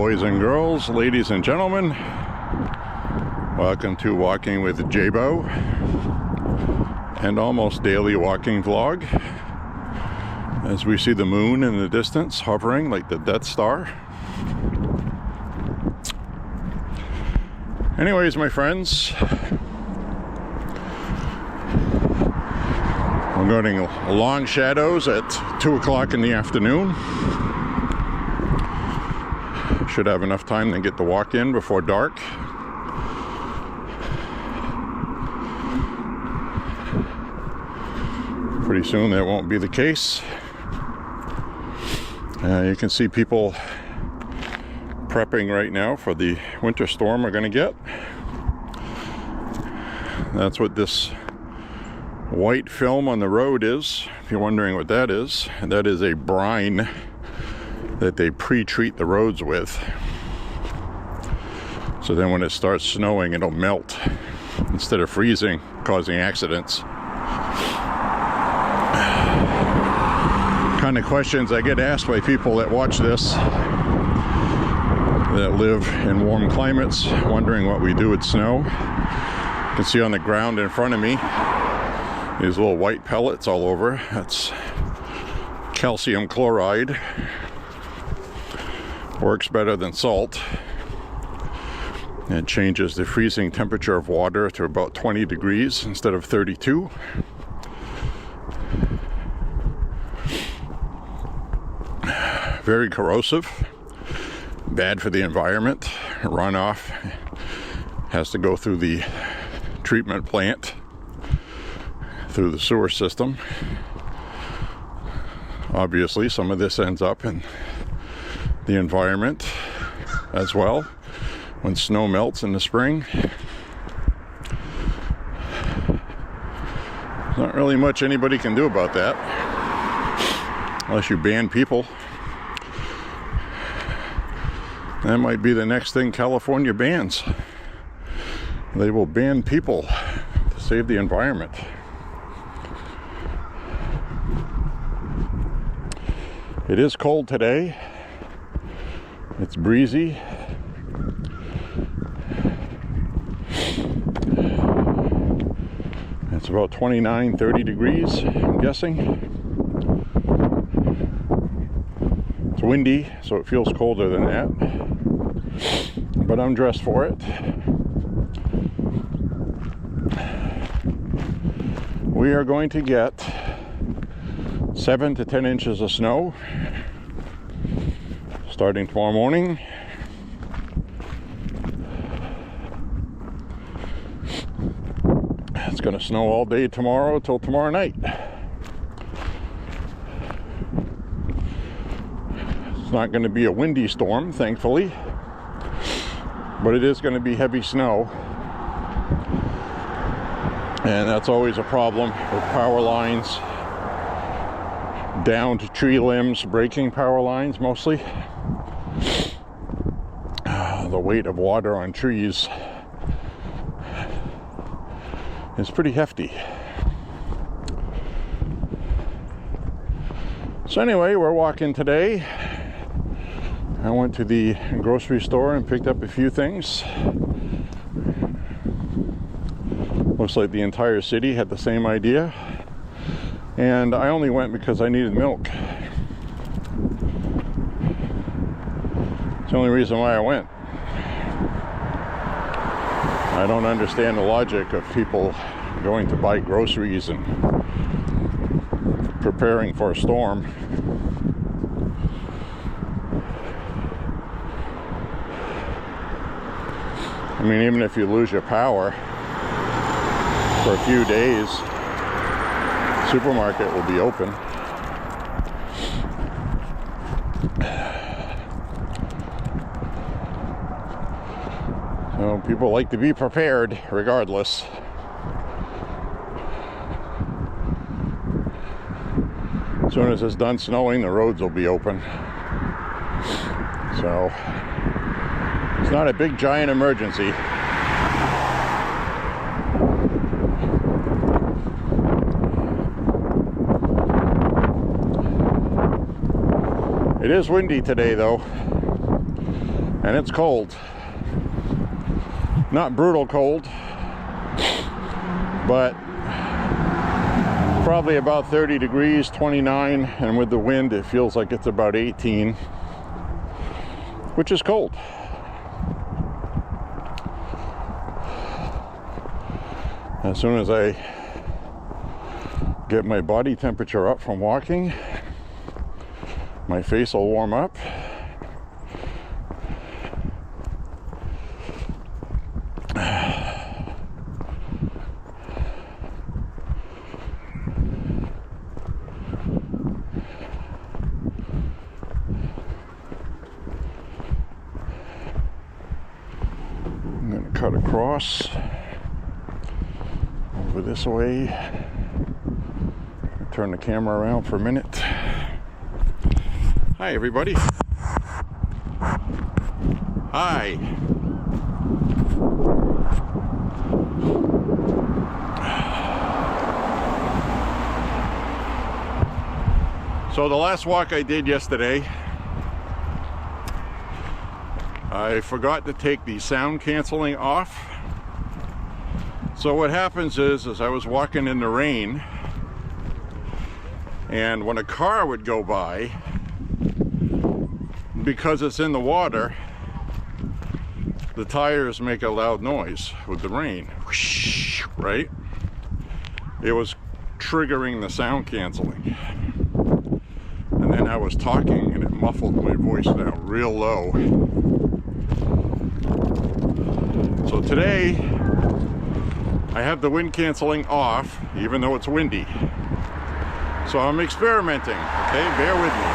boys and girls, ladies and gentlemen. Welcome to Walking with J.Beau, and almost daily walking vlog. As we see the moon in the distance, hovering like the Death Star. Anyways, my friends, I'm going long shadows at 2 o'clock in the afternoon. Should have enough time to get the walk in before dark. Pretty soon that won't be the case. You can see people prepping right now for the winter storm we're going to get. That's what this white film on the road is. If you're wondering what that is a brine that they pre-treat the roads with. So then when it starts snowing, it'll melt instead of freezing, causing accidents. Kind of questions I get asked by people that watch this, that live in warm climates, wondering what we do with snow. You can see on the ground in front of me these little white pellets all over. That's calcium chloride. Works better than salt. It changes the freezing temperature of water to about 20 degrees instead of 32. Very corrosive, bad for the environment. Runoff has to go through the treatment plant, through the sewer system. Obviously, some of this ends up in the environment as well when snow melts in the spring. There's not really much anybody can do about that unless you ban people. That might be the next thing California bans. They will ban people to save the environment. It is cold today. It's breezy. It's about 29, 30 degrees, I'm guessing. It's windy, so it feels colder than that. But I'm dressed for it. We are going to get 7 to 10 inches of snow starting tomorrow morning. It's going to snow all day tomorrow till tomorrow night. It's not going to be a windy storm, thankfully, but it is going to be heavy snow. And that's always a problem with power lines, down to tree limbs, breaking power lines mostly. The weight of water on trees is pretty hefty. So anyway, we're walking today. I went to the grocery store and picked up a few things. Looks like the entire city had the same idea. And I only went because I needed milk. It's the only reason why I went. I don't understand the logic of people going to buy groceries and preparing for a storm. I mean, even if you lose your power for a few days, supermarket will be open. So people like to be prepared regardless. As soon as it's done snowing, the roads will be open. So it's not a big giant emergency. It is windy today though. and it's cold. Not brutal cold, but probably about 30 degrees, 29, and with the wind it feels like it's about 18, which is cold. As soon as I get my body temperature up from walking, my face will warm up. I'm going to cut across over this way. Turn the camera around for a minute. Hi everybody. Hi. So the last walk I did yesterday, I forgot to take the sound canceling off. So what happens is I was walking in the rain, and when a car would go by, because it's in the water, the tires make a loud noise with the rain, right? It was triggering the sound canceling. And then I was talking and it muffled my voice down real low. So today, I have the wind canceling off, even though it's windy. So I'm experimenting, okay? Bear with me.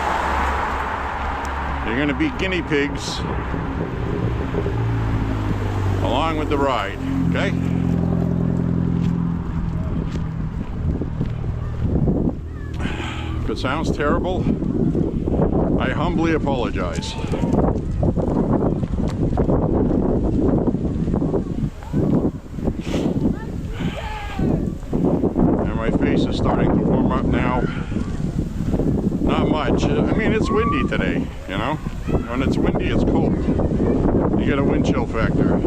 You're gonna be guinea pigs along with the ride, okay? If it sounds terrible, I humbly apologize. And my face is starting to warm up now. Not much. I mean, it's windy today, you know? When it's windy, it's cold. You get a wind chill factor.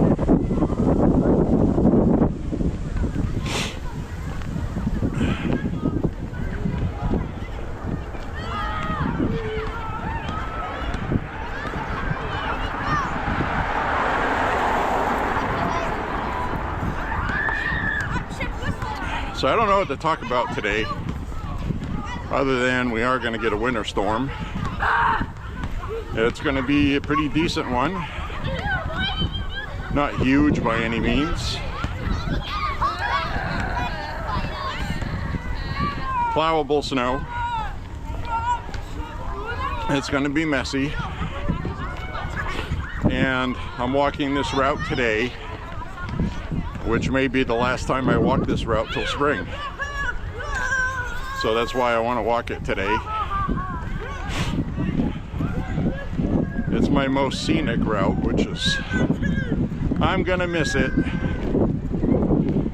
So I don't know what to talk about today, other than we are going to get a winter storm. It's going to be a pretty decent one. Not huge by any means. Plowable snow. It's going to be messy. And I'm walking this route today, which may be the last time I walk this route till spring. So that's why I want to walk it today. It's my most scenic route, which is, I'm gonna miss it.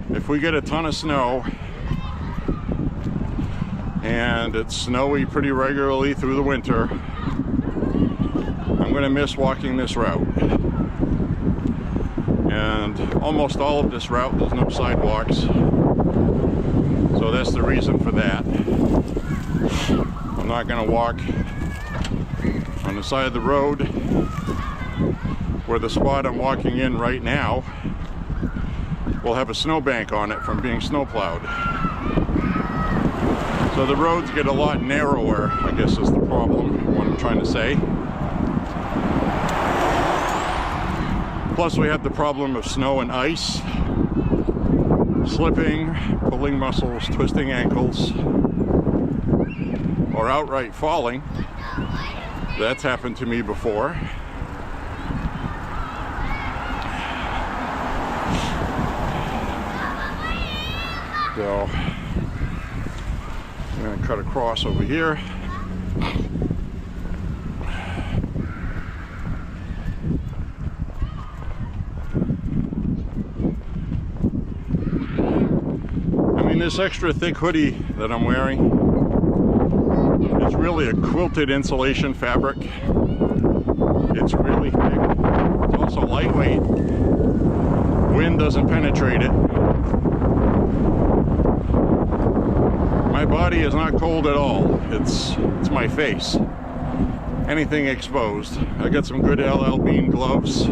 If we get a ton of snow, and it's snowy pretty regularly through the winter, I'm gonna miss walking this route. And almost all of this route, there's no sidewalks. So that's the reason for that. I'm not gonna walk on the side of the road where the spot I'm walking in right now will have a snowbank on it from being snowplowed. So the roads get a lot narrower, I guess is the problem, what I'm trying to say. Plus we have the problem of snow and ice, slipping, pulling muscles, twisting ankles, or outright falling. That's happened to me before. So I'm going to cut across over here. This extra thick hoodie that I'm wearing is really a quilted insulation fabric. It's really thick. It's also lightweight. Wind doesn't penetrate it. My body is not cold at all. It's my face. Anything exposed. I got some good LL Bean gloves.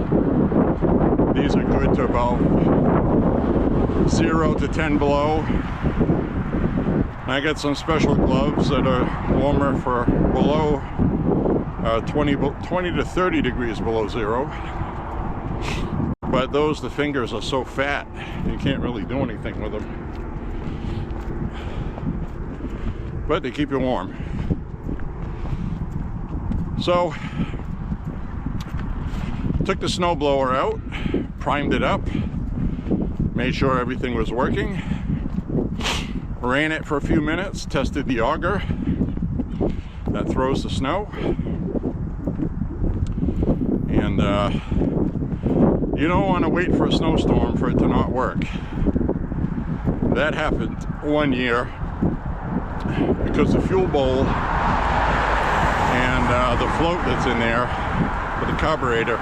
These are good to about 0 to 10 below. I got some special gloves that are warmer for below 20 to 30 degrees below zero. But those, the fingers are so fat, you can't really do anything with them. But they keep you warm. So, took the snowblower out, primed it up, made sure everything was working, ran it for a few minutes, tested the auger that throws the snow, and you don't want to wait for a snowstorm for it to not work. That happened one year because the fuel bowl and the float that's in there for the carburetor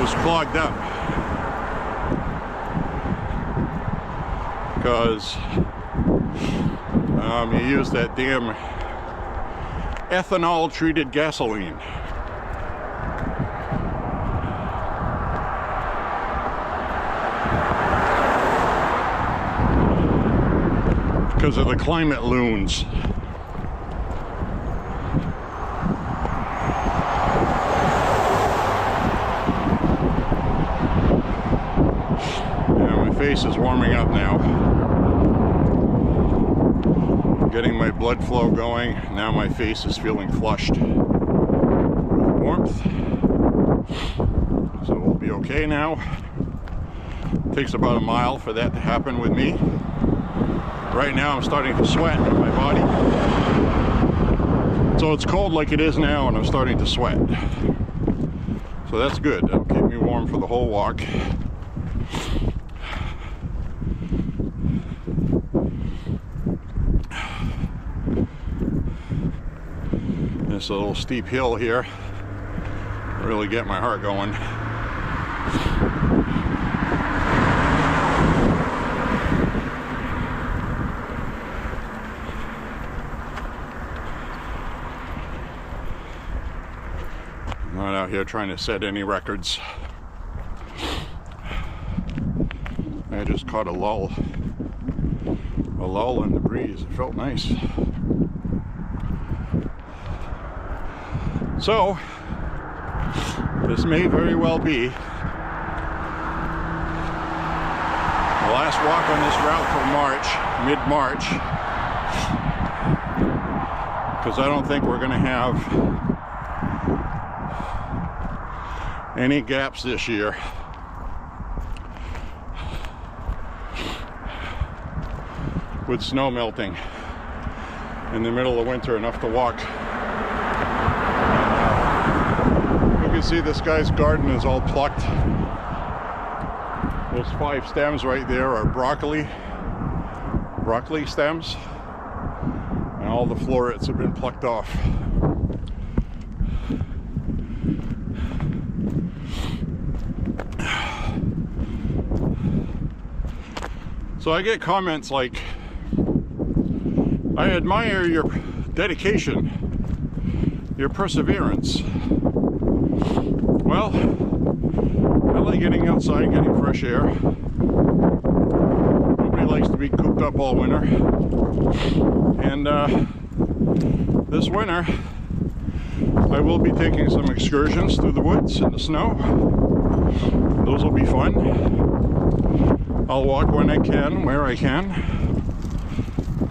was clogged up because you use that damn ethanol treated gasoline. Because of the climate loons. Yeah, my face is warming up now. Getting my blood flow going. Now my face is feeling flushed with warmth. So we'll be okay now. It takes about a mile for that to happen with me. Right now I'm starting to sweat on my body. So it's cold like it is now and I'm starting to sweat. So that's good. That'll keep me warm for the whole walk. This little steep hill here really get my heart going. Not out here trying to set any records. I just caught a lull in the breeze. It felt nice. So, this may very well be the last walk on this route till March, mid-March, because I don't think we're going to have any gaps this year. With snow melting in the middle of winter, enough to walk. You can see this guy's garden is all plucked. Those 5 stems right there are broccoli stems, and all the florets have been plucked off. So I get comments like, I admire your dedication, your perseverance. Well, I like getting outside, getting fresh air. Nobody likes to be cooped up all winter. And this winter, I will be taking some excursions through the woods in the snow. Those will be fun. I'll walk when I can, where I can.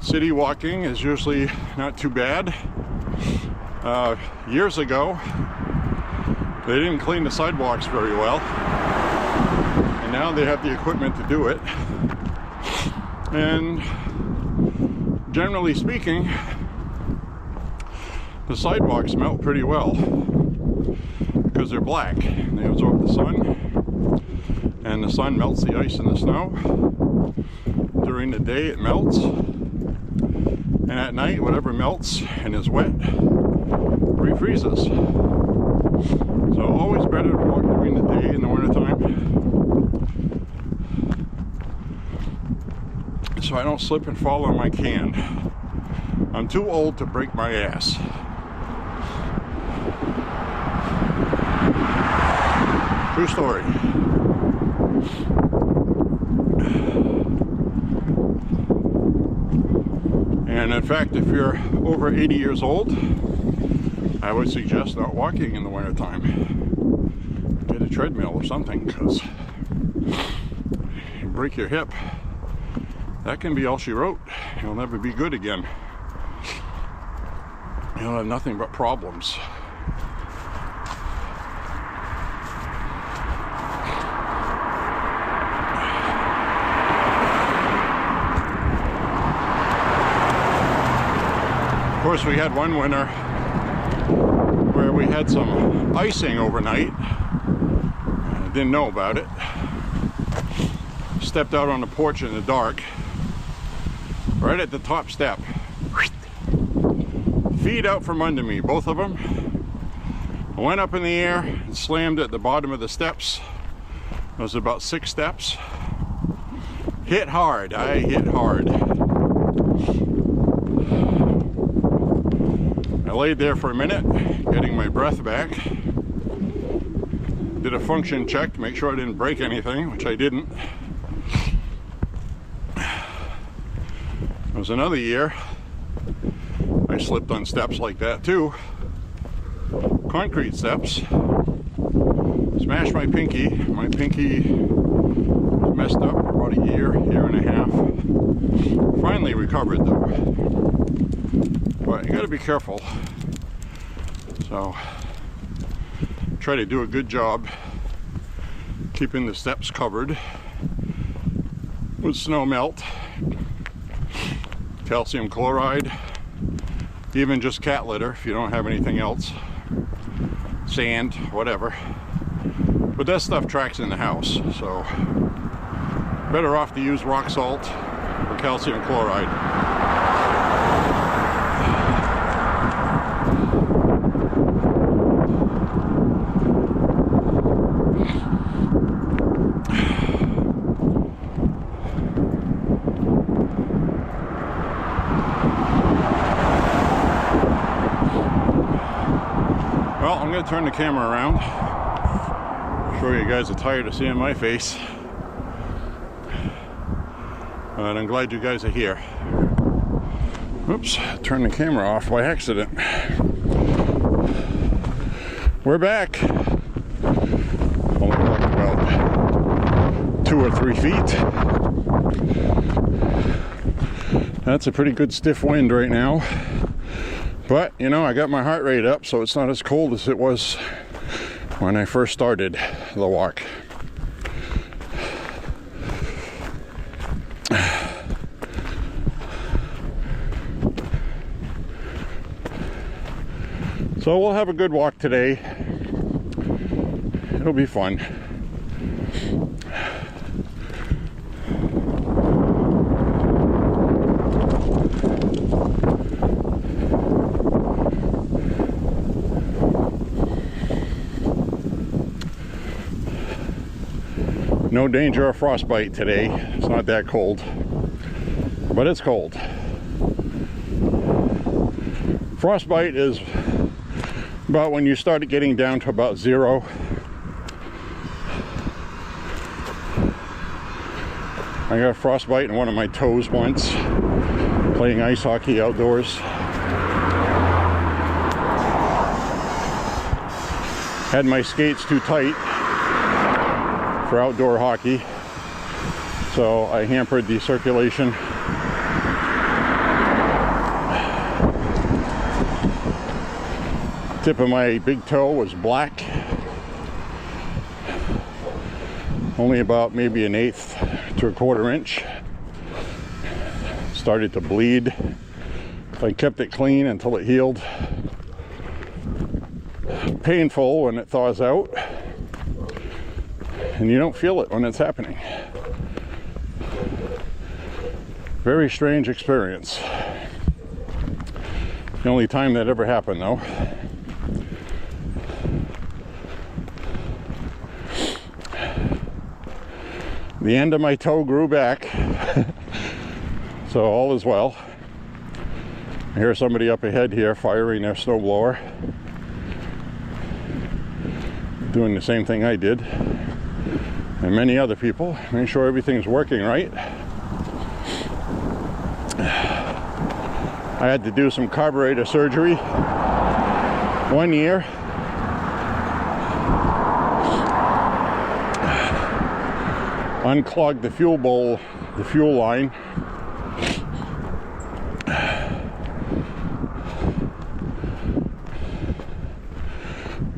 City walking is usually not too bad. Years ago, they didn't clean the sidewalks very well, and now they have the equipment to do it. And generally speaking, the sidewalks melt pretty well because they're black and they absorb the sun, and the sun melts the ice and the snow. During the day it melts, and at night whatever melts and is wet refreezes. So always better to walk during the day in the wintertime, so I don't slip and fall on my can. I'm too old to break my ass. True story. And in fact, if you're over 80 years old, I would suggest not walking in the wintertime. Get a treadmill or something, because you break your hip. That can be all she wrote. You'll never be good again. You'll have nothing but problems. Of course, we had one winter where we had some icing overnight. I didn't know about it. Stepped out on the porch in the dark, right at the top step. Feet out from under me, both of them. I went up in the air and slammed at the bottom of the steps. It was about 6 steps. Hit hard. I hit hard. I laid there for a minute, getting my breath back. Did a function check to make sure I didn't break anything, which I didn't. It was another year. I slipped on steps like that too. Concrete steps. Smashed my pinky. My pinky was messed up for about a year and a half. Finally recovered though. But you gotta be careful. So try to do a good job keeping the steps covered with snow melt, calcium chloride, even just cat litter if you don't have anything else, sand, whatever. But that stuff tracks in the house, so better off to use rock salt or calcium chloride. Well, I'm going to turn the camera around. I'm sure you guys are tired of seeing my face. But I'm glad you guys are here. Oops, turned the camera off by accident. We're back. Only walked about 2 or 3 feet. That's a pretty good stiff wind right now. But, you know, I got my heart rate up, so it's not as cold as it was when I first started the walk. So we'll have a good walk today. It'll be fun. No danger of frostbite today. It's not that cold, but it's cold. Frostbite is about when you start getting down to about 0. I got frostbite in one of my toes once, playing ice hockey outdoors. Had my skates too tight for outdoor hockey, so I hampered the circulation. Tip of my big toe was black, only about maybe 1/8 to 1/4 inch. Started to bleed. I kept it clean until it healed. Painful when it thaws out, and you don't feel it when it's happening. Very strange experience. The only time that ever happened, though. The end of my toe grew back, so all is well. I hear somebody up ahead here firing their snowblower, doing the same thing I did, and many other people. Make sure everything's working right. I had to do some carburetor surgery 1 year. Unclogged the fuel bowl, the fuel line.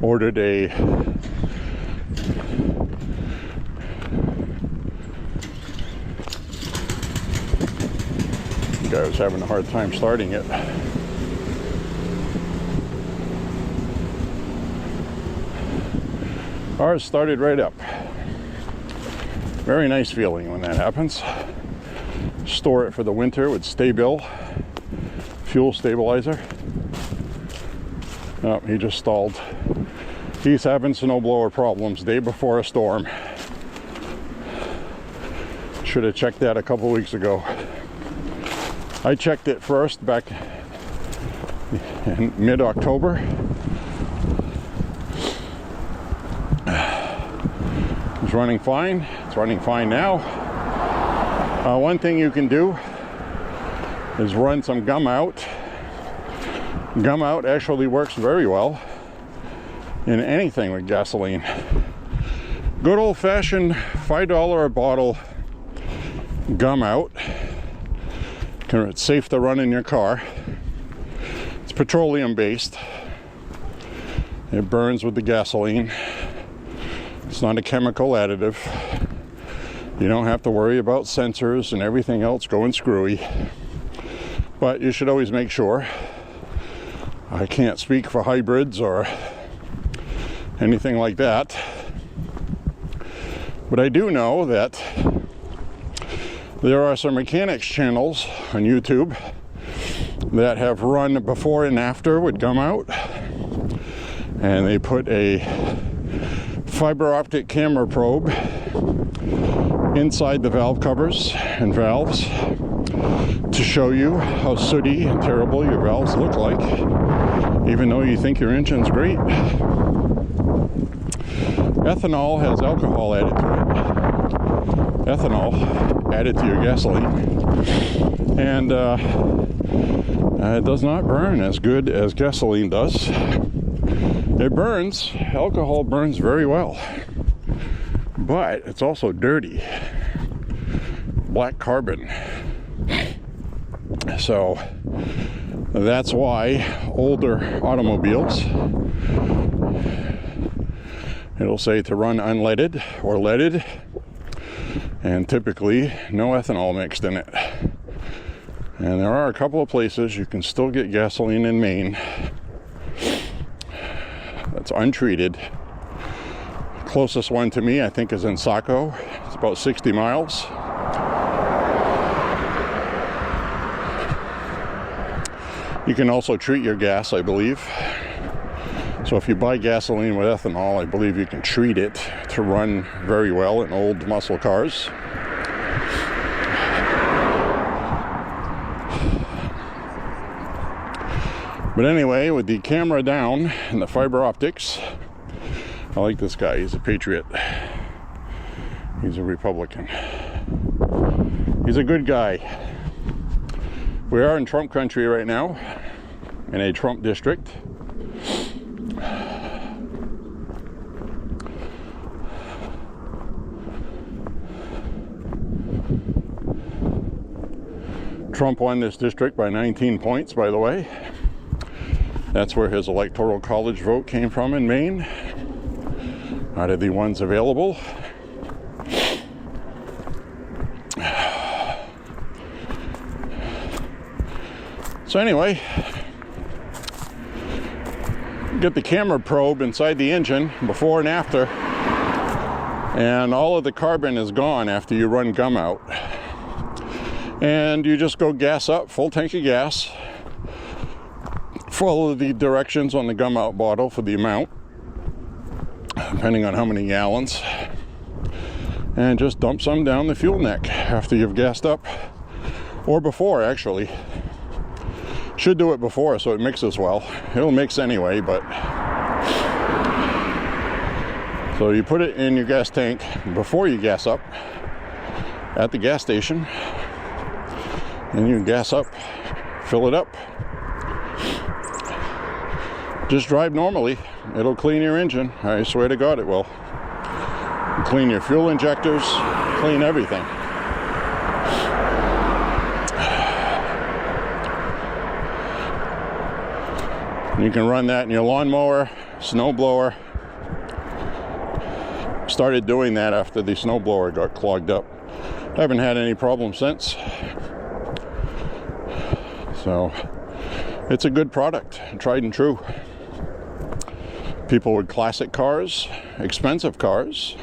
Ordered a guy was having a hard time starting it. Ours started right up. Very nice feeling when that happens. Store it for the winter with J.Beau fuel stabilizer. Oh, he just stalled. He's having snowblower problems day before a storm. Should have checked that a couple weeks ago. I checked it first back in mid-October. It's running fine. It's running fine now. One thing you can do is run some gum out. Gum out actually works very well in anything with gasoline. Good old-fashioned $5 a bottle gum out. It's safe to run in your car. It's petroleum based. It burns with the gasoline. It's not a chemical additive. You don't have to worry about sensors and everything else going screwy. But you should always make sure. I can't speak for hybrids or anything like that. But I do know that there are some mechanics channels on YouTube that have run before and after with gum out, and they put a fiber optic camera probe inside the valve covers and valves to show you how sooty and terrible your valves look like, even though you think your engine's great. Ethanol has alcohol added to it. Ethanol added to your gasoline, and it does not burn as good as gasoline does. It burns, alcohol burns very well, but it's also dirty, black carbon. So that's why older automobiles, it'll say to run unleaded or leaded, and typically no ethanol mixed in it. And there are a couple of places you can still get gasoline in Maine that's untreated. Closest one to me, I think, is in Saco. It's about 60 miles. You can also treat your gas, I believe. So if you buy gasoline with ethanol, I believe you can treat it to run very well in old muscle cars. But anyway, with the camera down and the fiber optics, I like this guy. He's a patriot. He's a Republican. He's a good guy. We are in Trump country right now, in a Trump district. Trump won this district by 19 points, by the way. That's where his electoral college vote came from in Maine, out of the ones available. So anyway, get the camera probe inside the engine before and after, and all of the carbon is gone after you run gum out. And you just go gas up, full tank of gas, Follow the directions on the gum out bottle for the amount, depending on how many gallons, and just dump some down the fuel neck after you've gassed up, or before actually. Should do it before so it mixes well. It'll mix anyway, but so you put it in your gas tank before you gas up at the gas station, and you gas up, fill it up. Just drive normally. It'll clean your engine. I swear to God it will. Clean your fuel injectors, clean everything. You can run that in your lawnmower, snow blower. Started doing that after the snowblower got clogged up. Haven't had any problems since. So it's a good product, tried and true. People with classic cars, expensive cars,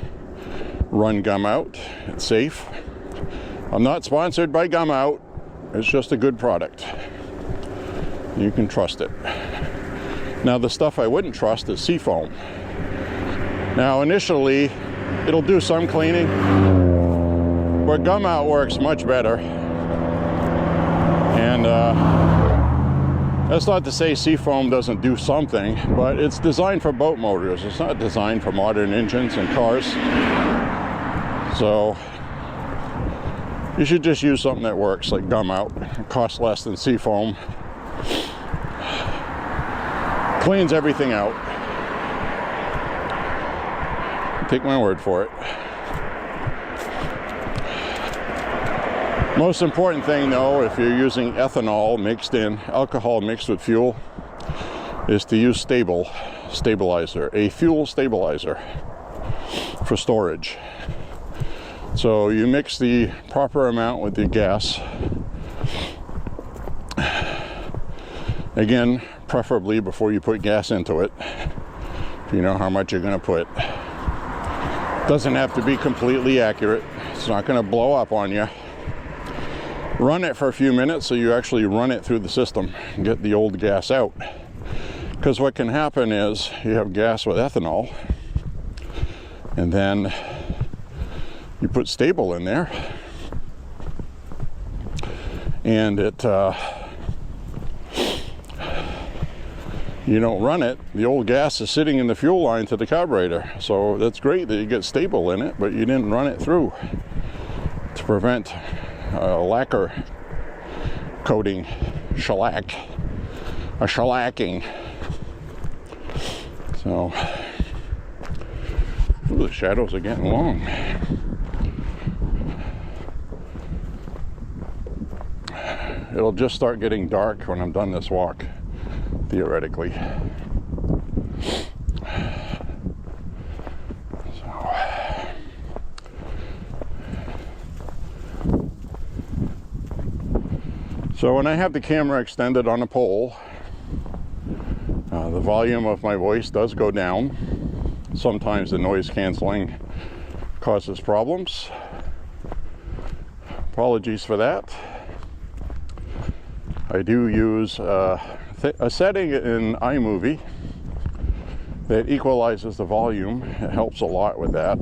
run Gum Out. It's safe. I'm not sponsored by Gum Out. It's just a good product. You can trust it. Now the stuff I wouldn't trust is Seafoam. Now initially it'll do some cleaning, but Gum Out works much better. And that's not to say Seafoam doesn't do something, but it's designed for boat motors. It's not designed for modern engines and cars. So you should just use something that works, like Gum Out. It costs less than Seafoam. Cleans everything out. Take my word for it. Most important thing though, if you're using ethanol mixed in, alcohol mixed with fuel, is to use stabilizer, a fuel stabilizer for storage. So you mix the proper amount with the gas. Again, preferably before you put gas into it, if you know how much you're going to put. Doesn't have to be completely accurate. It's not going to blow up on you. Run it for a few minutes so you actually run it through the system and get the old gas out. Because what can happen is you have gas with ethanol, and then you put stable in there, and it you don't run it, the old gas is sitting in the fuel line to the carburetor. So that's great that you get stable in it, but you didn't run it through to prevent lacquer coating, shellacking. So, ooh, the shadows are getting long. It'll just start getting dark when I'm done this walk, theoretically. So when I have the camera extended on a pole, the volume of my voice does go down. Sometimes the noise canceling causes problems. Apologies for that. I do use a setting in iMovie that equalizes the volume. It helps a lot with that.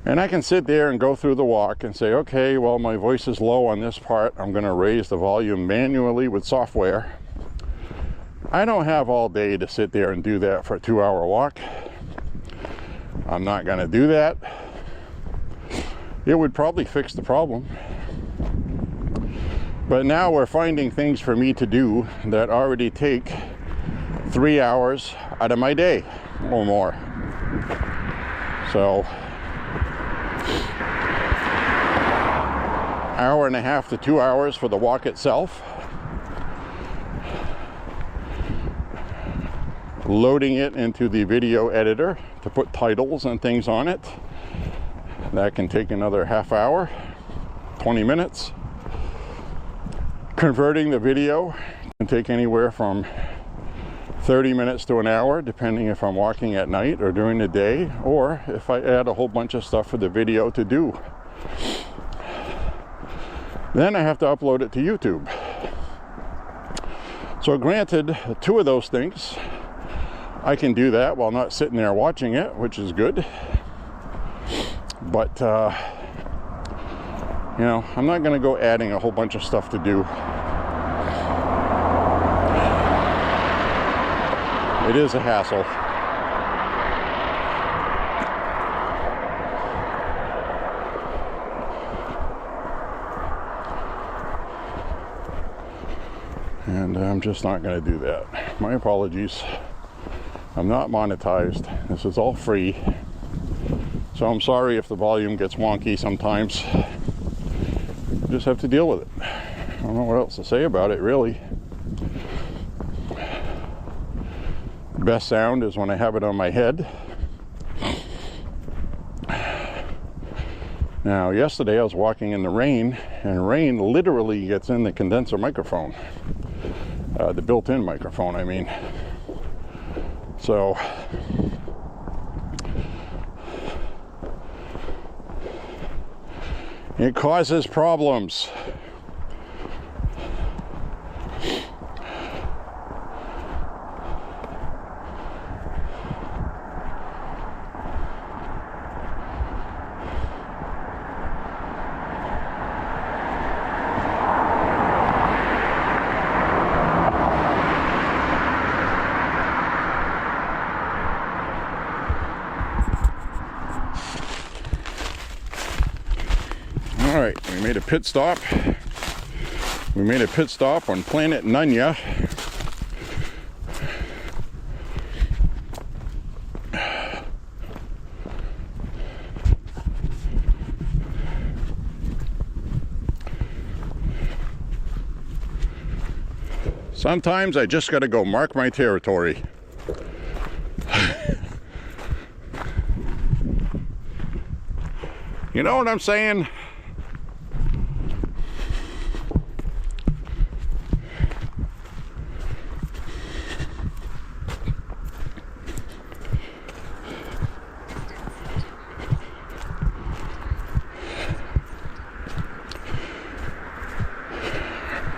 And I can sit there and go through the walk and say, okay, well, my voice is low on this part. I'm going to raise the volume manually with software. I don't have all day to sit there and do that for a 2-hour walk. I'm not going to do that. It would probably fix the problem. But now we're finding things for me to do that already take 3 hours out of my day or more. So, hour and a half to 2 hours for the walk itself. Loading it into the video editor to put titles and things on it. That can take another half hour, 20 minutes. Converting the video can take anywhere from 30 minutes to an hour, depending if I'm walking at night or during the day, or if I add a whole bunch of stuff for the video to do. Then I have to upload it to YouTube. So granted, 2 of those things, I can do that while not sitting there watching it, which is good. But, you know, I'm not going to go adding a whole bunch of stuff to do. It is a hassle. And I'm just not going to do that. My apologies. I'm not monetized. This is all free. So I'm sorry if the volume gets wonky sometimes. You just have to deal with it. I don't know what else to say about it, really. The best sound is when I have it on my head. Now, yesterday I was walking in the rain, and rain literally gets in the condenser microphone. The built-in microphone, I mean. So, it causes problems. All right, we made a pit stop. We made a pit stop on Planet Nunya. Sometimes I just gotta go mark my territory. You know what I'm saying?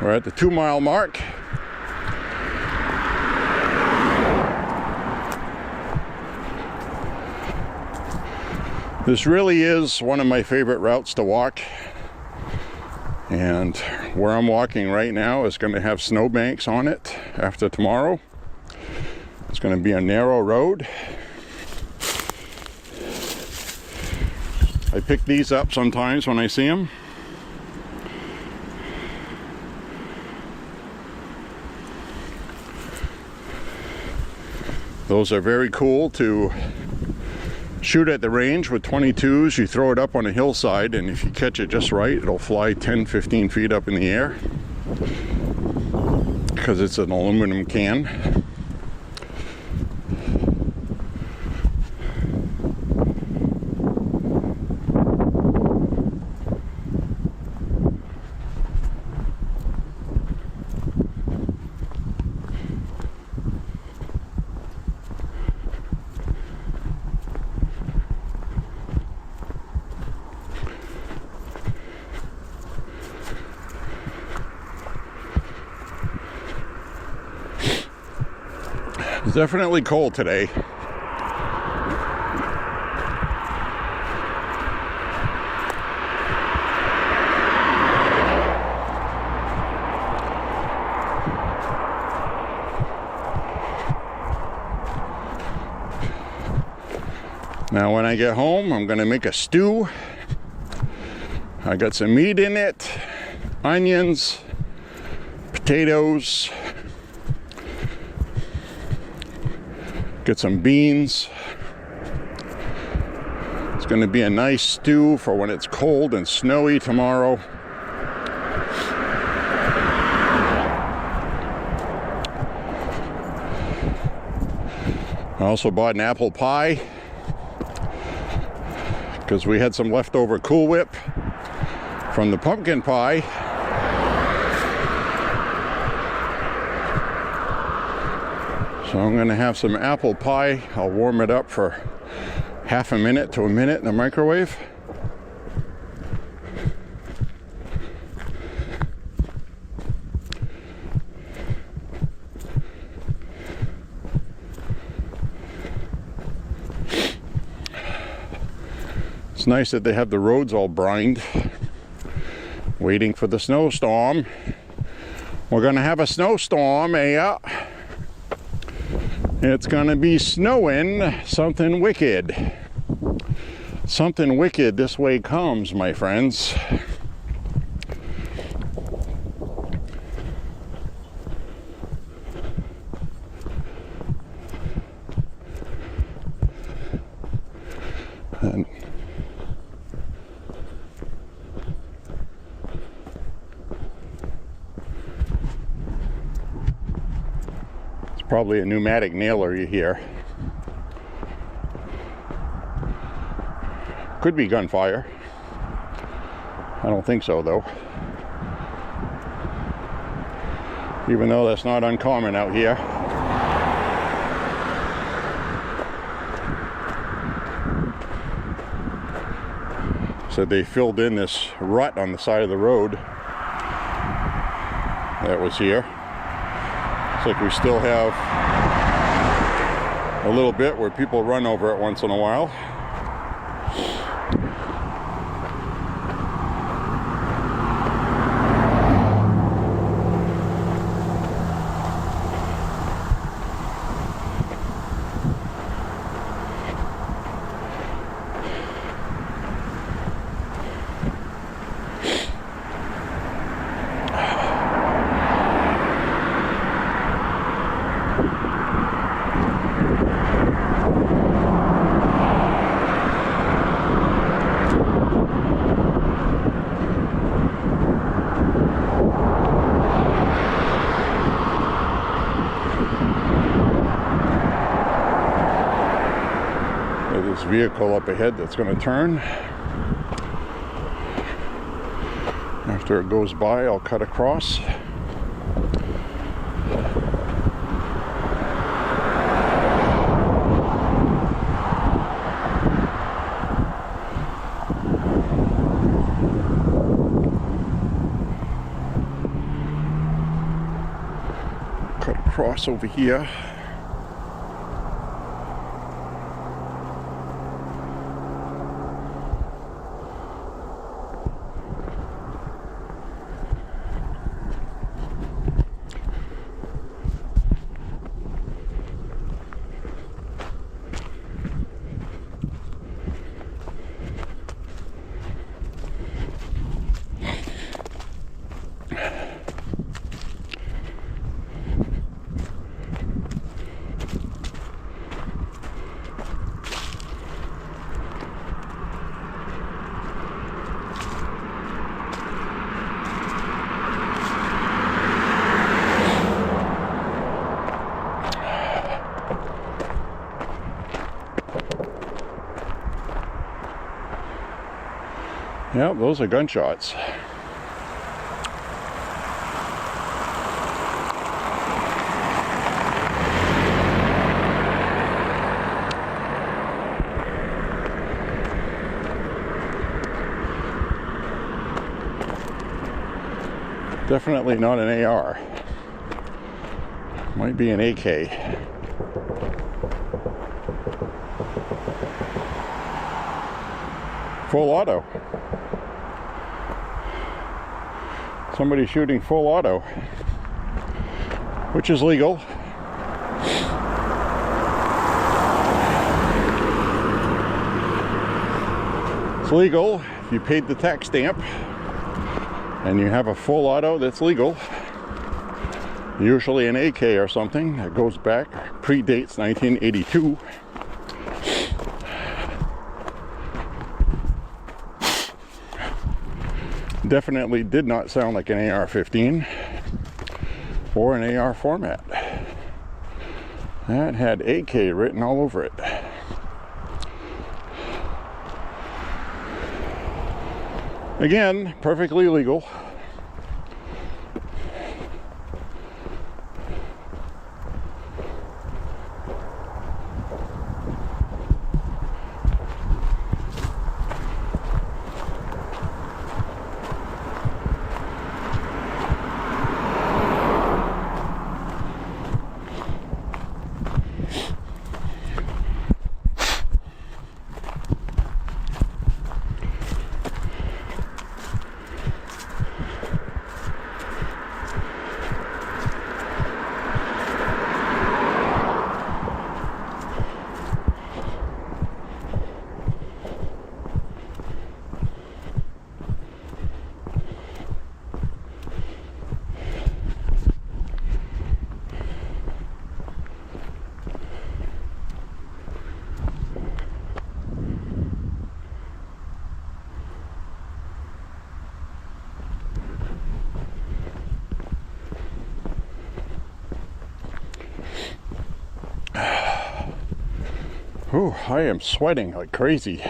We're at the 2-mile mark. This really is one of my favorite routes to walk. And where I'm walking right now is going to have snowbanks on it after tomorrow. It's going to be a narrow road. I pick these up sometimes when I see them. Those are very cool to shoot at the range with 22s. You throw it up on a hillside, and if you catch it just right, it'll fly 10-15 feet up in the air because it's an aluminum can. It's definitely cold today. Now when I get home, I'm gonna make a stew. I got some meat in it, onions, potatoes, get some beans. It's going to be a nice stew for when it's cold and snowy tomorrow. I also bought an apple pie because we had some leftover Cool Whip from the pumpkin pie. So I'm going to have some apple pie. I'll warm it up for half a minute to a minute in the microwave. It's nice that they have the roads all brined, waiting for the snowstorm. We're gonna have a snowstorm, yeah. It's gonna be snowing something wicked. Something wicked this way comes, my friends. And it's probably a pneumatic nailer you hear. Could be gunfire. I don't think so, though. Even though that's not uncommon out here. So they filled in this rut on the side of the road that was here. Looks like we still have a little bit where people run over it once in a while. This vehicle up ahead that's going to turn. After it goes by, I'll cut across. Cut across over here. Yep, those are gunshots. Definitely not an AR. Might be an AK. Full auto. Somebody shooting full auto, which is legal. It's legal if you paid the tax stamp and you have a full auto that's legal. Usually an AK or something that goes back, predates 1982. Definitely did not sound like an AR-15 or an AR format. That had AK written all over it. Again, perfectly legal. Whew, I am sweating like crazy.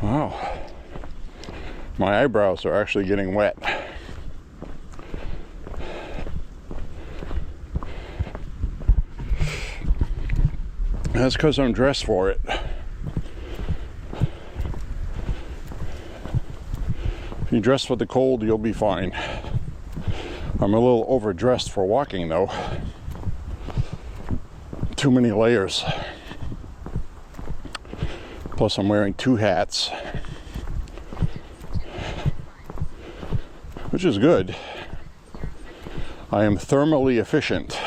Wow, my eyebrows are actually getting wet. That's because I'm dressed for it. If you dress for the cold, you'll be fine. I'm a little overdressed for walking though. Too many layers. Plus I'm wearing 2 hats, which is good. I am thermally efficient.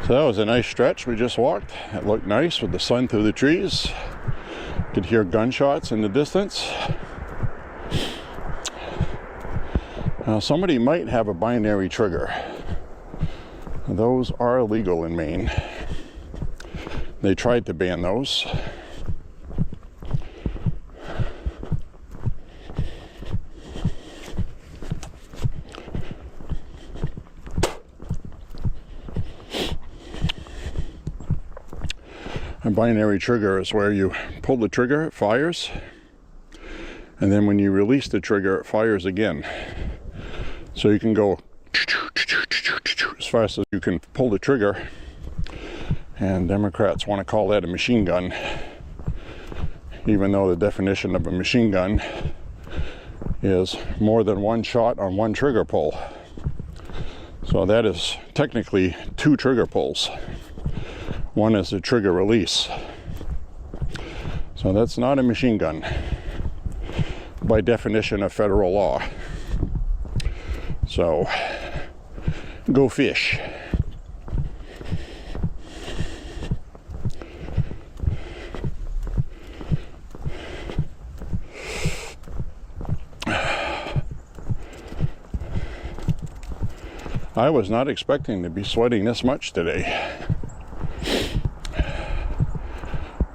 So that was a nice stretch we just walked. It looked nice with the sun through the trees. Could hear gunshots in the distance. Now somebody might have a binary trigger. Those are illegal in Maine. They tried to ban those. A binary trigger is where you pull the trigger, it fires, and then when you release the trigger, it fires again. So you can go as fast as you can pull the trigger, and Democrats want to call that a machine gun, even though the definition of a machine gun is more than one shot on one trigger pull. So that is technically 2 trigger pulls. One is the trigger release. So that's not a machine gun by definition of federal law. So go fish. I was not expecting to be sweating this much today.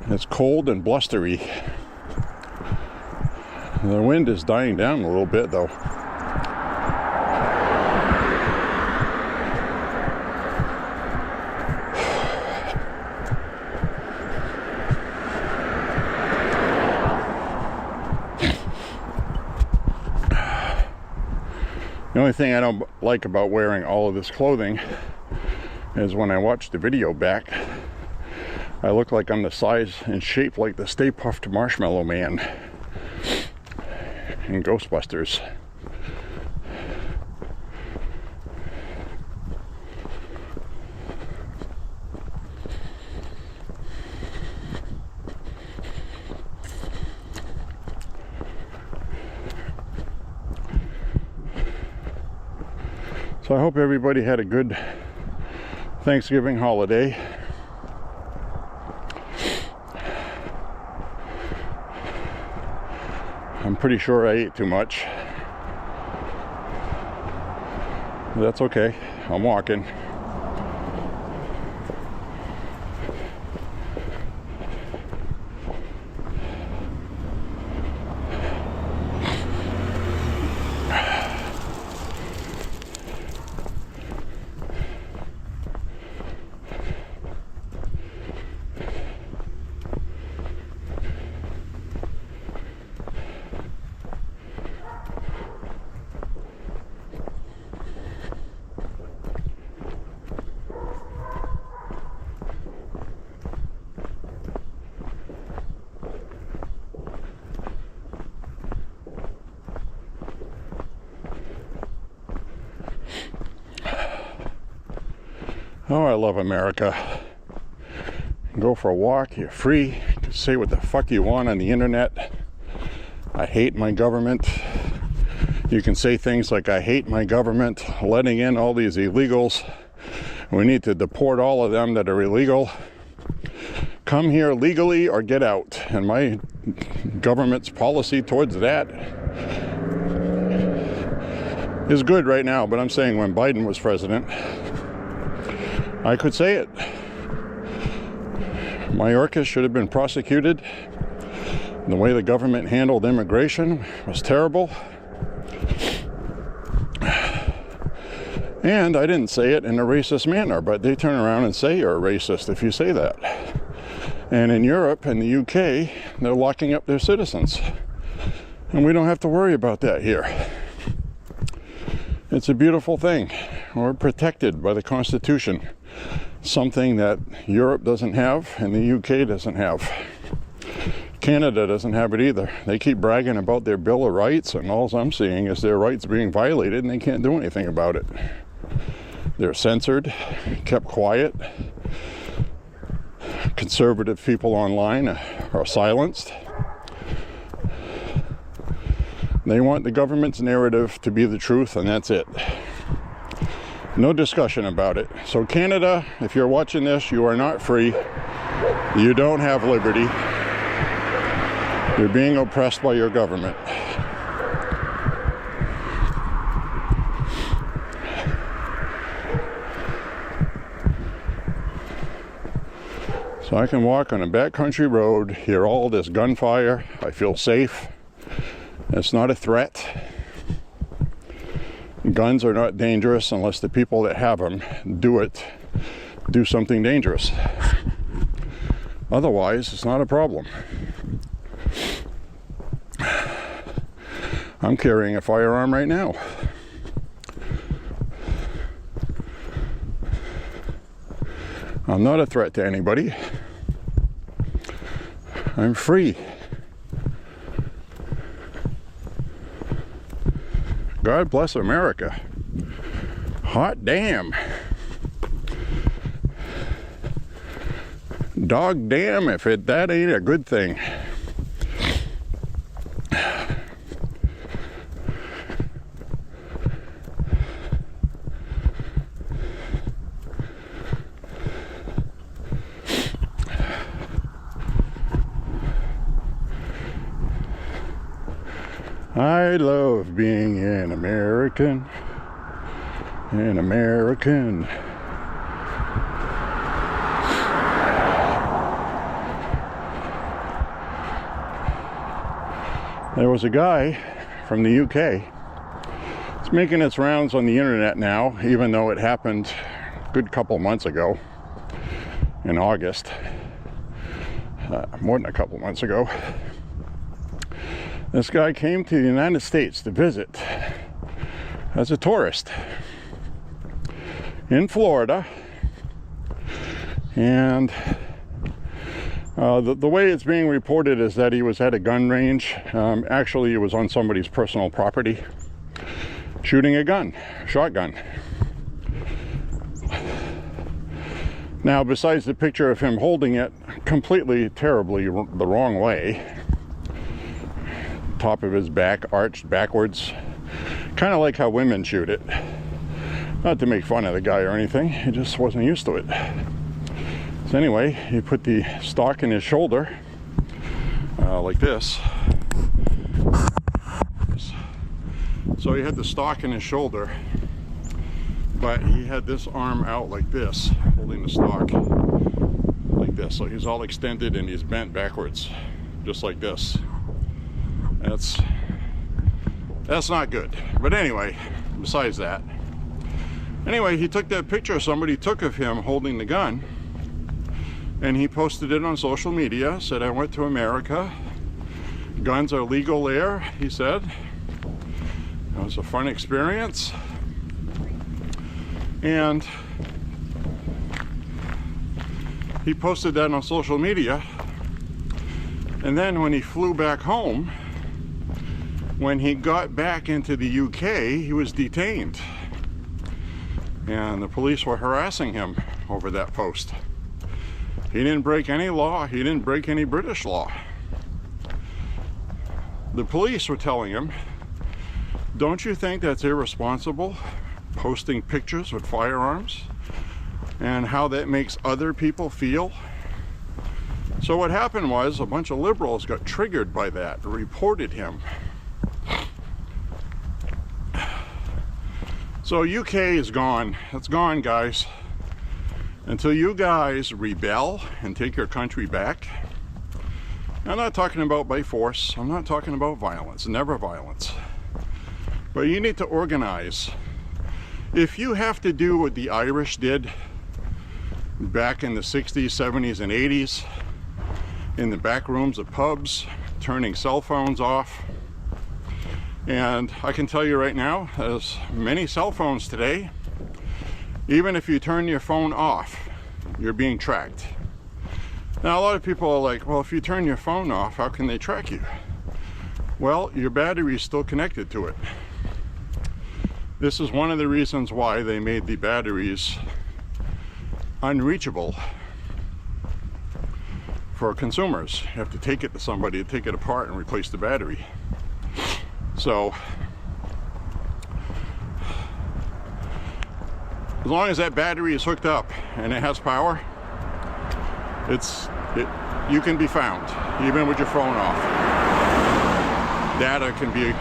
It's cold and blustery. The wind is dying down a little bit though. The only thing I don't like about wearing all of this clothing is when I watch the video back, I look like I'm the size and shape like the Stay Puft Marshmallow Man in Ghostbusters. So I hope everybody had a good Thanksgiving holiday. I'm pretty sure I ate too much. That's okay. I'm walking. Oh, I love America. Go for a walk, you're free. You can say what the fuck you want on the internet. I hate my government. You can say things like, I hate my government letting in all these illegals. We need to deport all of them that are illegal. Come here legally or get out. And my government's policy towards that is good right now. But I'm saying when Biden was president, I could say it. Mayorkas should have been prosecuted. The way the government handled immigration was terrible. And I didn't say it in a racist manner, but they turn around and say you're a racist if you say that. And in Europe and the UK, they're locking up their citizens. And we don't have to worry about that here. It's a beautiful thing. We're protected by the Constitution. Something that Europe doesn't have and the UK doesn't have. Canada doesn't have it either. They keep bragging about their Bill of Rights, and all I'm seeing is their rights being violated, and they can't do anything about it. They're censored, kept quiet. Conservative people online are silenced. They want the government's narrative to be the truth, and that's it. No discussion about it. So Canada, if you're watching this, you are not free. You don't have liberty. You're being oppressed by your government. So I can walk on a backcountry road, hear all this gunfire. I feel safe. It's not a threat. Guns are not dangerous unless the people that have them do something dangerous. Otherwise, it's not a problem. I'm carrying a firearm right now. I'm not a threat to anybody. I'm free. God bless America. Hot damn. Dog damn if that ain't a good thing. I love being an American. An American. There was a guy from the UK. It's making its rounds on the internet now, even though it happened a good couple months ago in August. More than a couple months ago. This guy came to the United States to visit as a tourist in Florida, and the way it's being reported is that he was at a gun range. Actually, he was on somebody's personal property shooting a gun, shotgun. Now, besides the picture of him holding it completely, terribly the wrong way, top of his back arched backwards, kind of like how women shoot it. Not to make fun of the guy or anything, he just wasn't used to it. So anyway, he put the stock in his shoulder like this. So he had the stock in his shoulder, but he had this arm out like this, holding the stock like this. So he's all extended and he's bent backwards, just like this. That's not good. But anyway, besides that. Anyway, he took that picture somebody took of him holding the gun, and he posted it on social media, said, I went to America. Guns are legal there, he said. It was a fun experience. And he posted that on social media. And then when he flew back home, when he got back into the UK, he was detained. And the police were harassing him over that post. He didn't break any law. He didn't break any British law. The police were telling him, don't you think that's irresponsible, posting pictures with firearms, and how that makes other people feel? So what happened was a bunch of liberals got triggered by that, reported him. So UK is gone. It's gone, guys. Until you guys rebel and take your country back. I'm not talking about by force. I'm not talking about violence. Never violence. But you need to organize. If you have to do what the Irish did back in the 60s, 70s, and 80s, in the back rooms of pubs, turning cell phones off. And I can tell you right now, there's many cell phones today. Even if you turn your phone off, you're being tracked. Now, a lot of people are like, well, if you turn your phone off, how can they track you? Well, your battery is still connected to it. This is one of the reasons why they made the batteries unreachable for consumers. You have to take it to somebody to take it apart and replace the battery. So, as long as that battery is hooked up and it has power, you can be found, even with your phone off. Data can be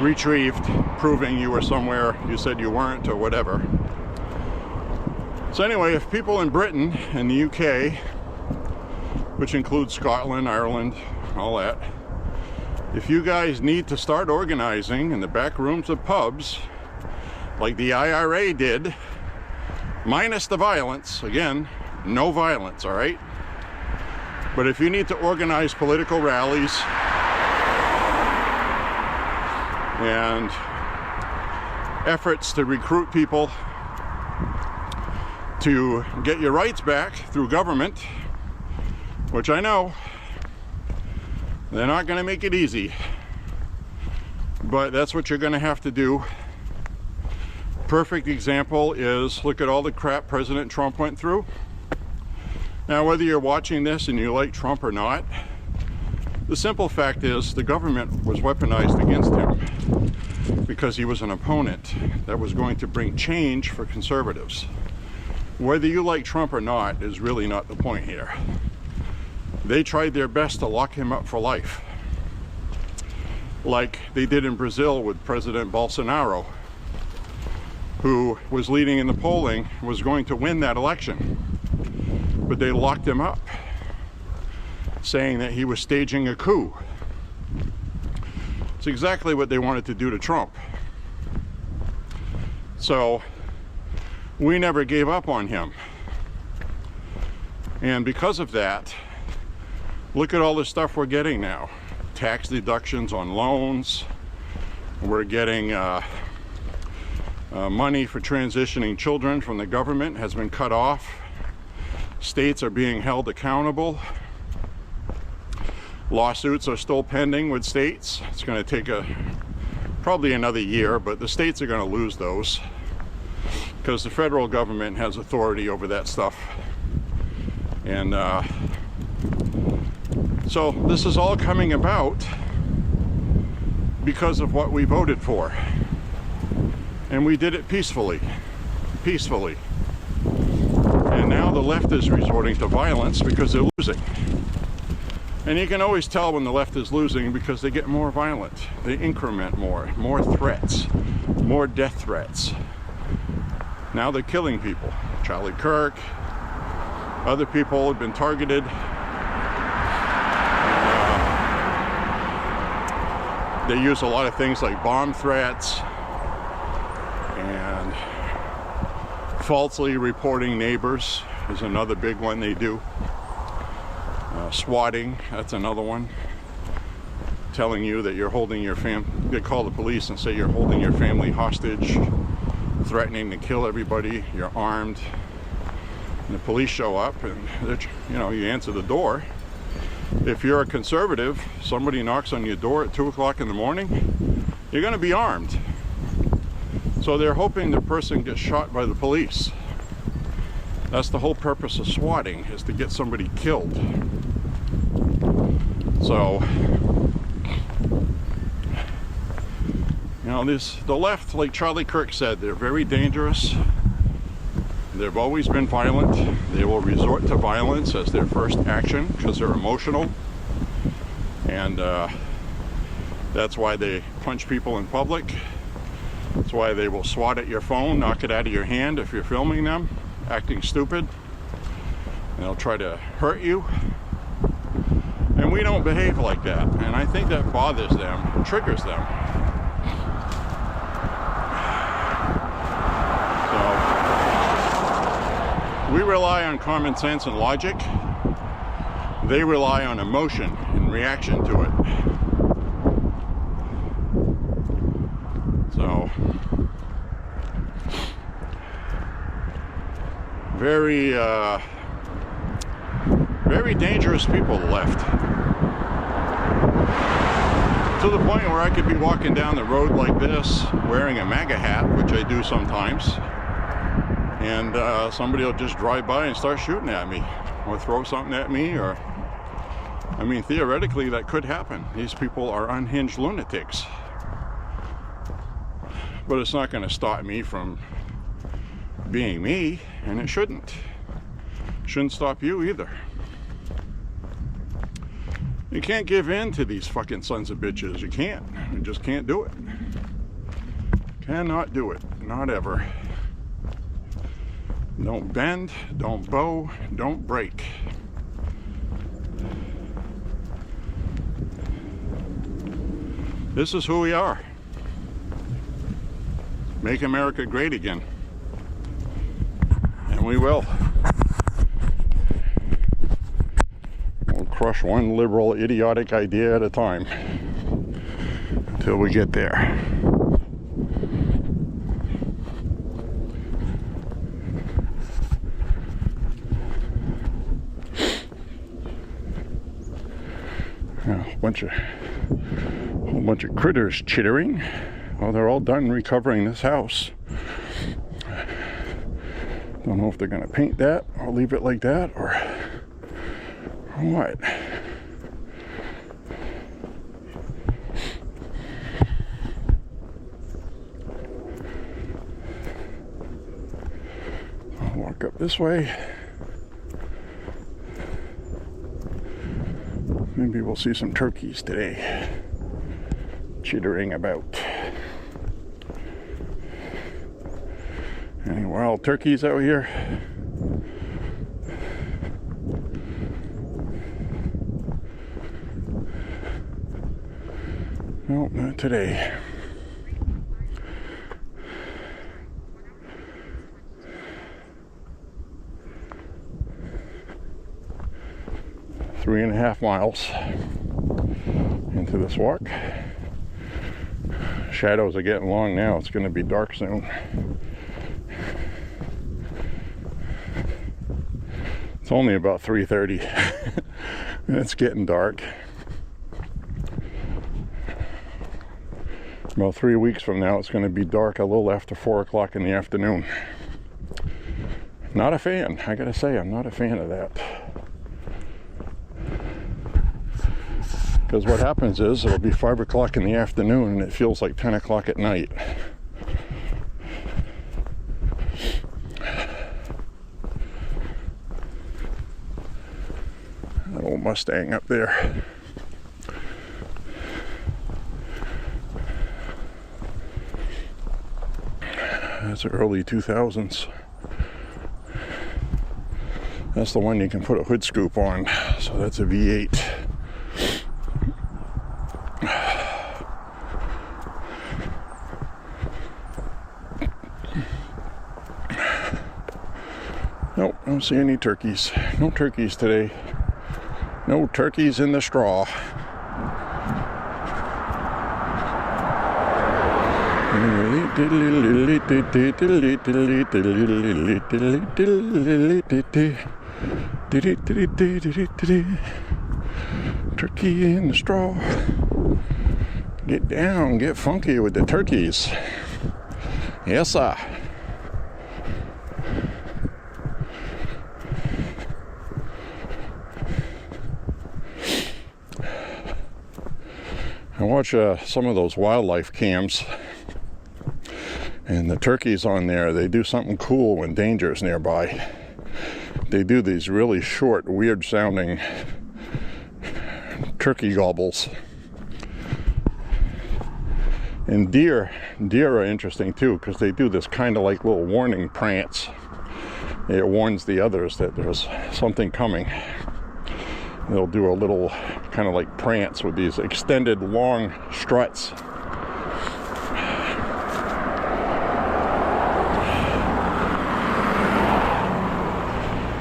retrieved, proving you were somewhere you said you weren't or whatever. So anyway, if people in Britain and the UK, which includes Scotland, Ireland, all that, if you guys need to start organizing in the back rooms of pubs, like the IRA did, minus the violence, again, no violence, all right? But if you need to organize political rallies and efforts to recruit people to get your rights back through government, which I know they're not going to make it easy, but that's what you're going to have to do. Perfect example is, look at all the crap President Trump went through. Now, whether you're watching this and you like Trump or not, the simple fact is the government was weaponized against him because he was an opponent that was going to bring change for conservatives. Whether you like Trump or not is really not the point here. They tried their best to lock him up for life, like they did in Brazil with President Bolsonaro, who was leading in the polling, was going to win that election. But they locked him up, saying that he was staging a coup. It's exactly what they wanted to do to Trump. So we never gave up on him. And because of that, look at all the stuff we're getting now. Tax deductions on loans. We're getting money for transitioning children from the government has been cut off. States are being held accountable. Lawsuits are still pending with states. It's going to take probably another year, but the states are going to lose those because the federal government has authority over that stuff. And so this is all coming about because of what we voted for. And we did it peacefully. Peacefully. And now the left is resorting to violence because they're losing. And you can always tell when the left is losing because they get more violent. They increment more threats, more death threats. Now they're killing people. Charlie Kirk, other people have been targeted. They use a lot of things like bomb threats and falsely reporting neighbors is another big one they do. Swatting, that's another one. Telling you that you're holding your they call the police and say you're holding your family hostage, threatening to kill everybody, you're armed. And the police show up and, you answer the door. If you're a conservative, somebody knocks on your door at 2 o'clock in the morning, you're going to be armed. So they're hoping the person gets shot by the police. That's the whole purpose of swatting, is to get somebody killed. So, you know, the left, like Charlie Kirk said, they're very dangerous. They've always been violent. They will resort to violence as their first action because they're emotional. And that's why they punch people in public. That's why they will swat at your phone, knock it out of your hand if you're filming them, acting stupid. And they'll try to hurt you. And we don't behave like that. And I think that bothers them, triggers them. So, we rely on common sense and logic. They rely on emotion and reaction to it. So, very dangerous people left. To the point where I could be walking down the road like this, wearing a MAHA hat, which I do sometimes, and somebody will just drive by and start shooting at me, or throw something at me, or, I mean, theoretically that could happen. These people are unhinged lunatics. But it's not going to stop me from being me, and it shouldn't. Shouldn't stop you either. You can't give in to these fucking sons of bitches. You can't. You just can't do it. Cannot do it. Not ever. Don't bend, don't bow, don't break. This is who we are. Make America great again. And we will. We'll crush one liberal, idiotic idea at a time until we get there. A whole bunch of critters chittering. Well, they're all done recovering this house. Don't know if they're going to paint that or leave it like that or what. I'll walk up this way. Maybe we'll see some turkeys today chittering about. Any wild turkeys out here? Nope, not today. Three and a half miles into this walk. Shadows are getting long now. It's going to be dark soon. It's only about 3:30 and it's getting dark. About 3 weeks from now, it's going to be dark a little after 4 o'clock in the afternoon. Not a fan. I gotta say, I'm not a fan of that. Because what happens is, it'll be 5 o'clock in the afternoon and it feels like 10 o'clock at night. That old Mustang up there. That's the early 2000s. That's the one you can put a hood scoop on. So that's a V8. Nope, don't see any turkeys. No turkeys today. No turkeys in the straw. Turkey in the straw. Get down, get funky with the turkeys. Yes, sir. I watch some of those wildlife cams, and the turkeys on there, they do something cool when danger is nearby. They do these really short, weird sounding turkey gobbles. And deer are interesting too, because they do this kind of like little warning prance. It warns the others that there's something coming. They'll do a little kind of like prance with these extended long struts.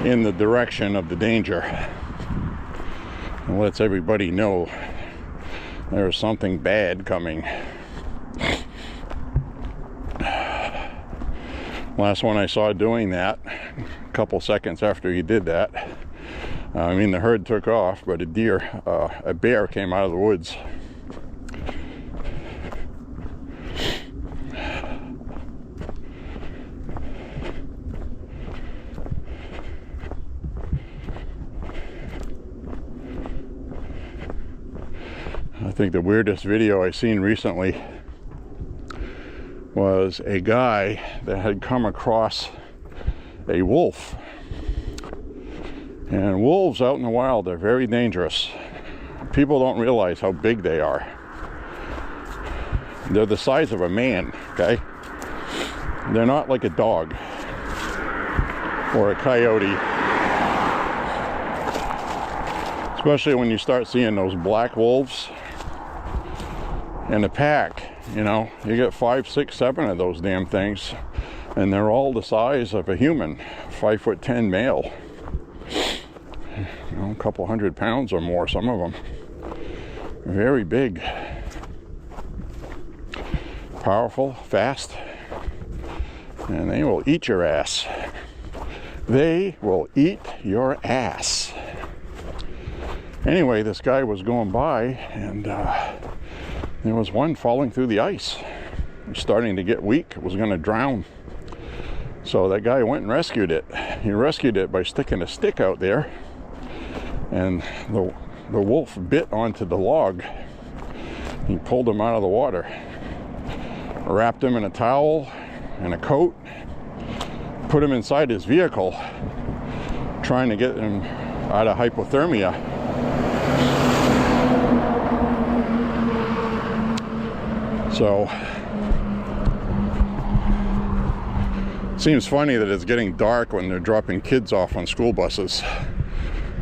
In the direction of the danger. It lets everybody know there's something bad coming. Last one I saw doing that, a couple seconds after he did that, I mean the herd took off, but a bear came out of the woods. I think the weirdest video I seen recently was a guy that had come across a wolf. And wolves out in the wild are very dangerous. People don't realize how big they are. They're the size of a man, okay? They're not like a dog or a coyote. Especially when you start seeing those black wolves in a pack. You know, you get 5, 6, 7 of those damn things, and they're all the size of a human, 5'10" male. You know, a couple 100 pounds or more, some of them. Very big. Powerful, fast, and they will eat your ass. They will eat your ass. Anyway, this guy was going by, and there was one falling through the ice. It was starting to get weak. It was going to drown. So that guy went and rescued it. He rescued it by sticking a stick out there. And the wolf bit onto the log. He pulled him out of the water. Wrapped him in a towel and a coat. Put him inside his vehicle. Trying to get him out of hypothermia. So, seems funny that it's getting dark when they're dropping kids off on school buses.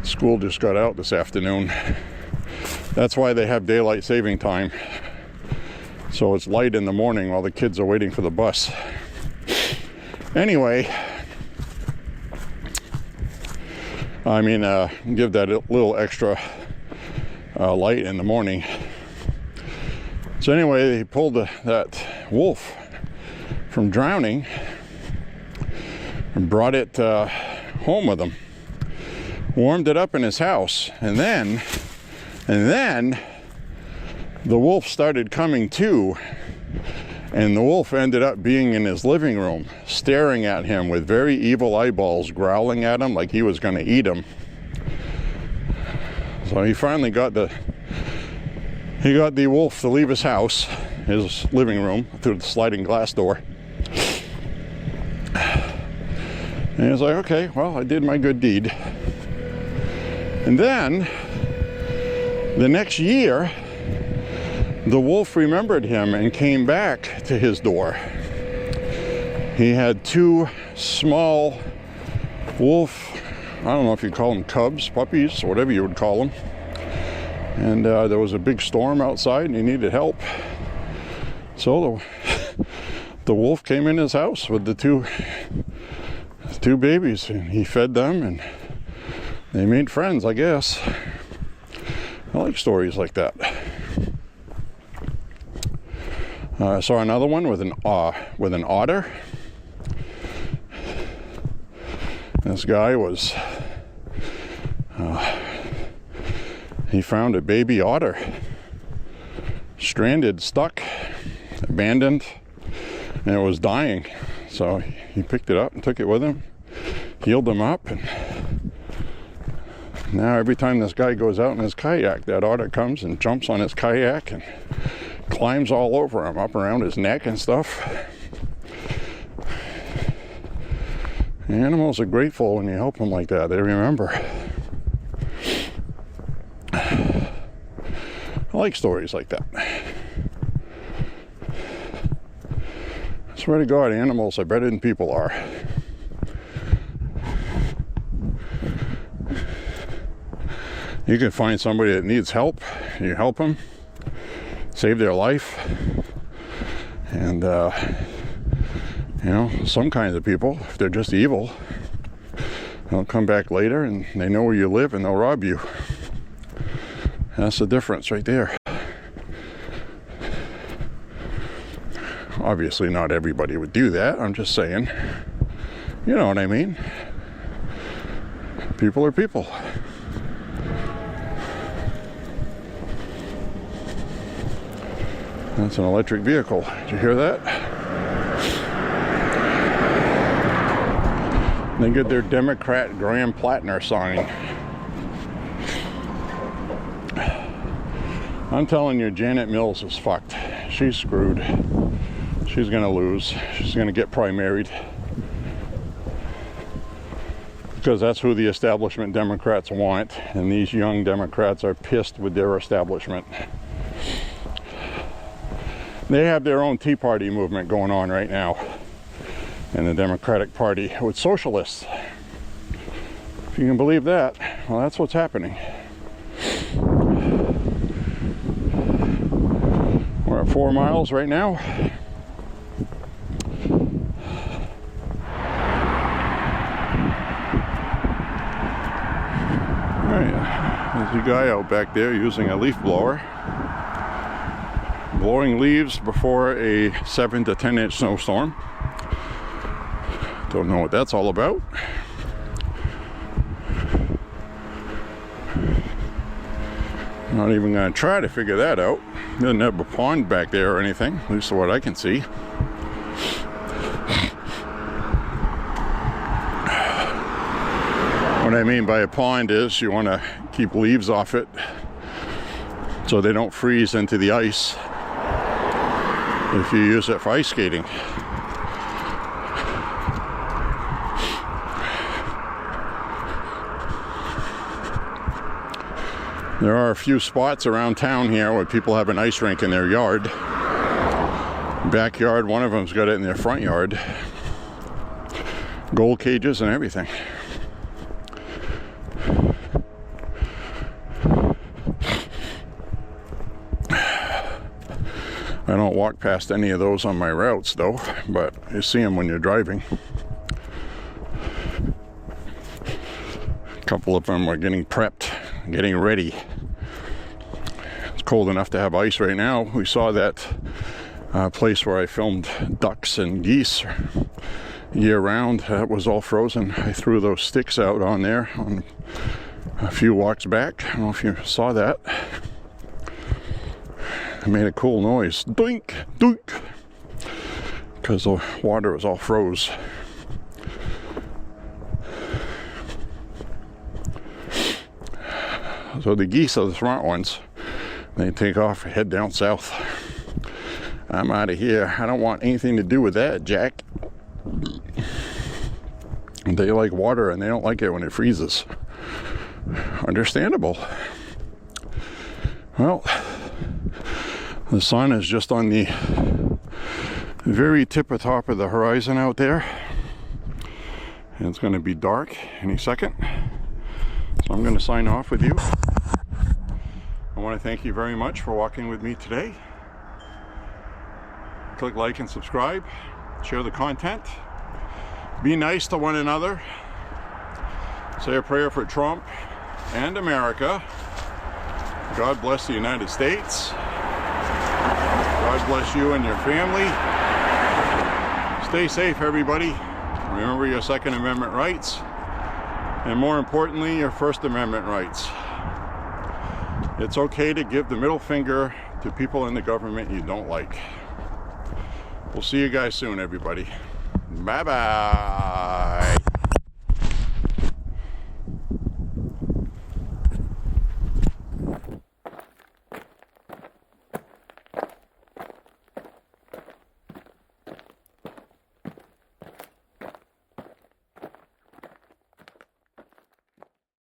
School just got out this afternoon. That's why they have daylight saving time. So it's light in the morning while the kids are waiting for the bus. Anyway, I mean, give that a little extra light in the morning. So anyway, he pulled that wolf from drowning and brought it home with him. Warmed it up in his house, and then the wolf started coming to, and the wolf ended up being in his living room, staring at him with very evil eyeballs, growling at him like he was going to eat him. So he finally got the wolf to leave his house, his living room, through the sliding glass door. And he was like, okay, well, I did my good deed. And then, the next year, the wolf remembered him and came back to his door. He had 2 small wolf, I don't know if you call them cubs, puppies, whatever you would call them. And there was a big storm outside and he needed help. So the wolf came in his house with the two babies, and he fed them and they made friends, I guess. I like stories like that. I saw another one with an otter. This guy was he found a baby otter, stranded, stuck, abandoned, and it was dying. So he picked it up and took it with him, healed him up, and Now every time this guy goes out in his kayak, that otter comes and jumps on his kayak and climbs all over him, up around his neck and stuff. The animals are grateful when you help them like that. They remember. I like stories like that. I swear to God, animals are better than people are. You can find somebody that needs help, you help them, save their life. And you know, some kinds of people, if they're just evil, they'll come back later and they know where you live and they'll rob you. That's the difference right there. Obviously not everybody would do that, I'm just saying. You know what I mean? People are people. That's an electric vehicle. Did you hear that? They get their Democrat Graham Plattner sign. I'm telling you, Janet Mills is fucked. She's screwed. She's gonna lose. She's gonna get primaried. Because that's who the establishment Democrats want. And these young Democrats are pissed with their establishment. They have their own Tea Party movement going on right now in the Democratic Party with socialists. If you can believe that, well, that's what's happening. We're at 4 miles right now. Alright, there's a guy out back there using a leaf blower, blowing leaves before a 7 to 10 inch snowstorm. Don't know what that's all about. Not even going to try to figure that out. Doesn't have a pond back there or anything, at least what I can see. What I mean by a pond is you want to keep leaves off it so they don't freeze into the ice if you use it for ice skating. There are a few spots around town here where people have an ice rink in their yard. Backyard, one of them's got it in their front yard. Gold cages and everything. I don't walk past any of those on my routes though, but you see them when you're driving. A couple of them are getting prepped, getting ready. It's cold enough to have ice right now. We saw that place where I filmed ducks and geese year round. That was all frozen. I threw those sticks out on there on a few walks back. I don't know if you saw that. It made a cool noise, doink, doink, because the water was all froze. So the geese are the smart ones. They take off and head down south. I'm out of here. I don't want anything to do with that, Jack. They like water and they don't like it when it freezes. Understandable. Well, the sun is just on the very top of the horizon out there. And it's going to be dark any second. So I'm going to sign off with you. I want to thank you very much for walking with me today. Click like and subscribe. Share the content. Be nice to one another. Say a prayer for Trump and America. God bless the United States. God bless you and your family. Stay safe, everybody. Remember your Second Amendment rights. And more importantly, your First Amendment rights. It's okay to give the middle finger to people in the government you don't like. We'll see you guys soon, everybody. Bye-bye.